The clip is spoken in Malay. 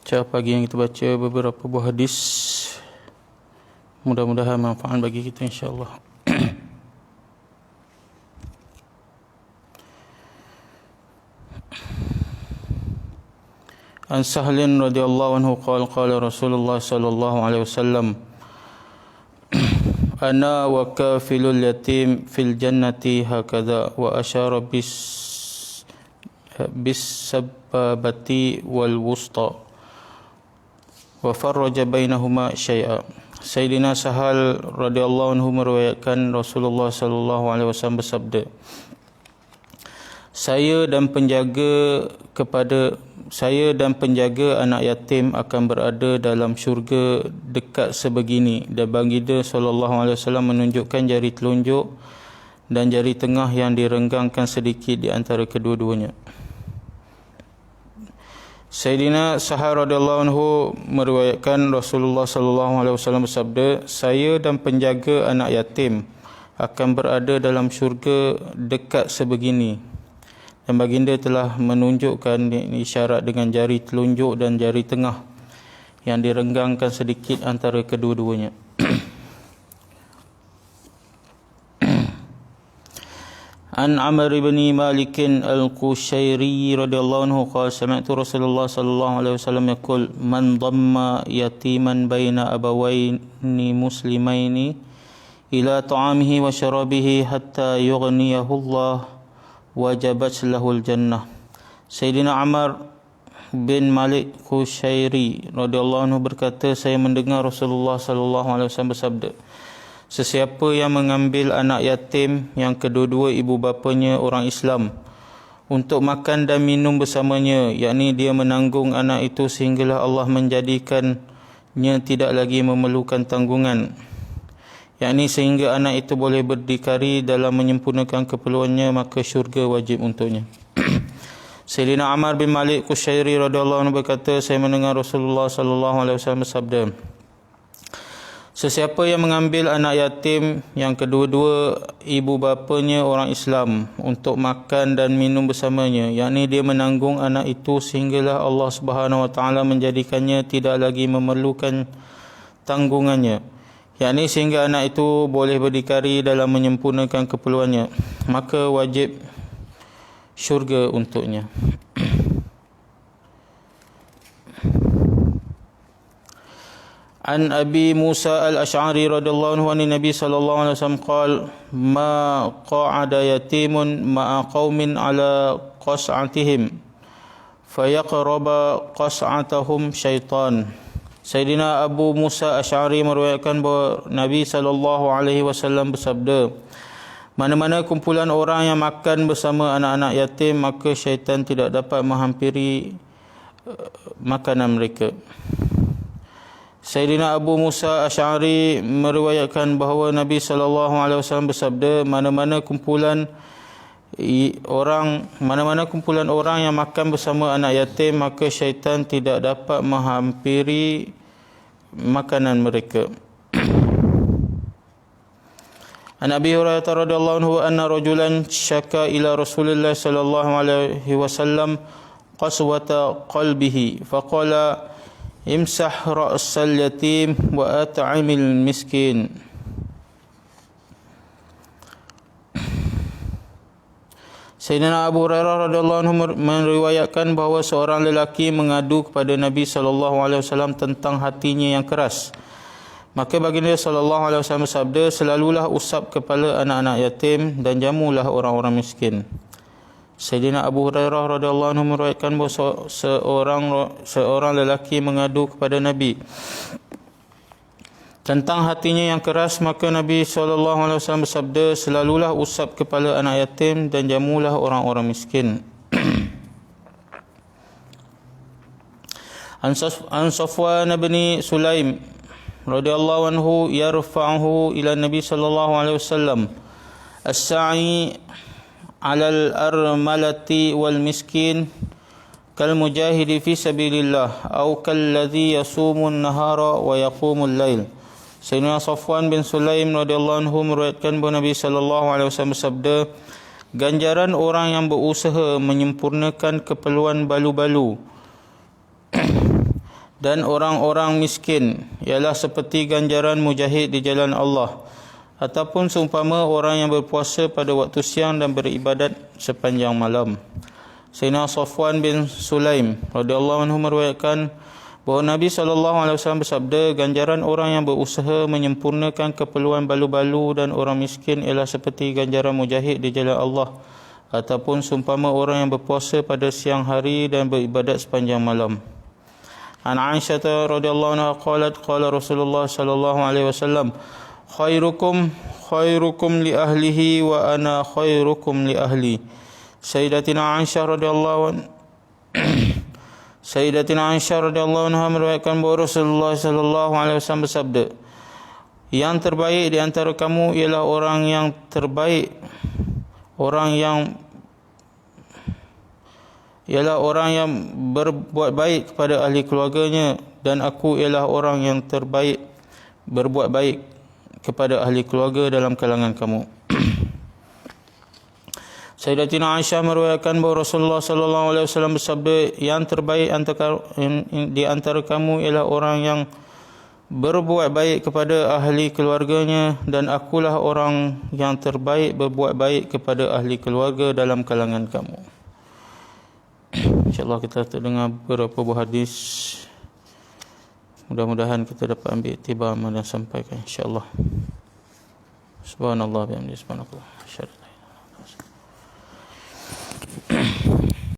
Pagi yang kita baca beberapa buah hadis, mudah-mudahan manfaat bagi kita insya-Allah. An Sahlin radhiyallahu anhu qala Rasulullah sallallahu alaihi wasallam, ana wa kafilul yatim fil jannati hakadha, wa asyara bis sababati wal wusta wa farraja bainahuma syai'a. Sayyidina Sahal radhiyallahu anhu meriwayatkan Rasulullah sallallahu alaihi wasallam bersabda, saya dan penjaga anak yatim akan berada dalam syurga dekat sebegini. Dan baginda sallallahu alaihi wasallam menunjukkan jari telunjuk dan jari tengah yang direnggangkan sedikit di antara kedua-duanya. Sayyidina Sahal radhiyallahu anhu meriwayatkan Rasulullah sallallahu alaihi wasallam bersabda, saya dan penjaga anak yatim akan berada dalam syurga dekat sebegini. Dan baginda telah menunjukkan isyarat dengan jari telunjuk dan jari tengah yang direnggangkan sedikit antara kedua-duanya. An Amr bin Malik al-Qushairi radhiyallahu anhu qala sami'tu Rasulullah sallallahu alaihi wasallam yaqul, man dhamma yatiman baina abawaini muslimaini ila ta'amihi wa syarabihi hatta yughniyahu Allah wajabat lahul jannah. Sayyidina Amr bin Malik Qushairi radhiyallahu anhu berkata, saya mendengar Rasulullah sallallahu alaihi wasallam bersabda, sesiapa yang mengambil anak yatim yang kedua-dua ibu bapanya orang Islam untuk makan dan minum bersamanya, yakni dia menanggung anak itu sehinggalah Allah menjadikannya tidak lagi memerlukan tanggungan, yakni sehingga anak itu boleh berdikari dalam menyempurnakan keperluannya, maka syurga wajib untuknya. Sayyidina Amr bin Malik Qushairi radhiyallahu anhu berkata, saya mendengar Rasulullah sallallahu alaihi wasallam bersabda, sesiapa yang mengambil anak yatim yang kedua-dua ibu bapanya orang Islam untuk makan dan minum bersamanya, yakni dia menanggung anak itu sehinggalah Allah Subhanahu wa taala menjadikannya tidak lagi memerlukan tanggungannya, yakni sehingga anak itu boleh berdikari dalam menyempurnakan keperluannya, maka wajib syurga untuknya. An Abi Musa al-Ash'ari radhiyallahu anhu an Nabi sallallahu alaihi wasallam qala, ma qa'ada yatimun ma'a qaumin ala qas'atihim fayaqraba qas'atahum syaitan. Sayyidina Abu Musa Ash'ari meriwayatkan bahawa Nabi sallallahu alaihi wasallam bersabda, mana-mana kumpulan orang yang makan bersama anak-anak yatim, maka syaitan tidak dapat menghampiri makanan mereka. Sayyidina Abu Musa Ash'ari meriwayatkan bahawa Nabi sallallahu alaihi wasallam bersabda, mana-mana kumpulan orang yang makan bersama anak yatim, maka syaitan tidak dapat menghampiri makanan mereka. An Abi Hurairah radhiyallahu anhu anna rajulan syaka ila Rasulillah sallallahu alaihi wasallam qaswata qalbihi faqala, imsah ra'sal yatim wa at'imil miskin. Sayyidina Abu Hurairah radhiyallahu anhu meriwayatkan bahawa seorang lelaki mengadu kepada Nabi sallallahu alaihi wasallam tentang hatinya yang keras. Maka baginda sallallahu alaihi wasallam bersabda, selalulah usap kepala anak-anak yatim dan jamulah orang-orang miskin. Sayyidina Abu Hurairah radhiyallahu anhu meriwayatkan bahawa seorang lelaki mengadu kepada Nabi tentang hatinya yang keras, maka Nabi SAW bersabda, selalulah usap kepala anak yatim dan jamulah orang-orang miskin. An Safwan bin Sulaim radhiyallahu anhu yarfa'uhu ila Nabi sallallahu alaihi wasallam, as-sa'i 'alal armalati wal miskin kal mujahidi fi sabilillah aw kalladhi yasumun nahara wa yaqumul lail. Sayyidina Safwan bin Sulaim radhiyallahu anhu meriwayatkan bahawa Nabi sallallahu alaihi wasallam bersabda, ganjaran orang yang berusaha menyempurnakan keperluan balu-balu Dan orang-orang miskin ialah seperti ganjaran mujahid di jalan Allah, ataupun seumpama orang yang berpuasa pada waktu siang dan beribadat sepanjang malam. Sayyidina Safwan bin Sulaim radhiyallahu anhu meriwayatkan bahawa Nabi SAW bersabda, ganjaran orang yang berusaha menyempurnakan keperluan balu-balu dan orang miskin ialah seperti ganjaran mujahid di jalan Allah, ataupun seumpama orang yang berpuasa pada siang hari dan beribadat sepanjang malam. An Aisyah radhiyallahu anha qalat qala Rasulullah sallallahu alaihi wasallam, khairukum li ahlihi wa ana khairukum li ahli. Sayyidatina Aisyah radhiyallahu anha meriwayatkan bahawa Rasulullah sallallahu alaihi wasallam bersabda, yang terbaik di antara kamu ialah orang yang terbaik, orang yang berbuat baik kepada ahli keluarganya, dan aku ialah orang yang terbaik berbuat baik kepada ahli keluarga dalam kalangan kamu. Sayyidatina Aisyah meriwayatkan bahawa Rasulullah sallallahu alaihi wasallam bersabda, yang terbaik di antara kamu ialah orang yang berbuat baik kepada ahli keluarganya, dan akulah orang yang terbaik berbuat baik kepada ahli keluarga dalam kalangan kamu. InsyaAllah kita terdengar beberapa buah hadis. Mudah-mudahan kita dapat ambil iktibar dan sampaikan, insyaAllah. Subhanallah bihamdihi, subhanallah.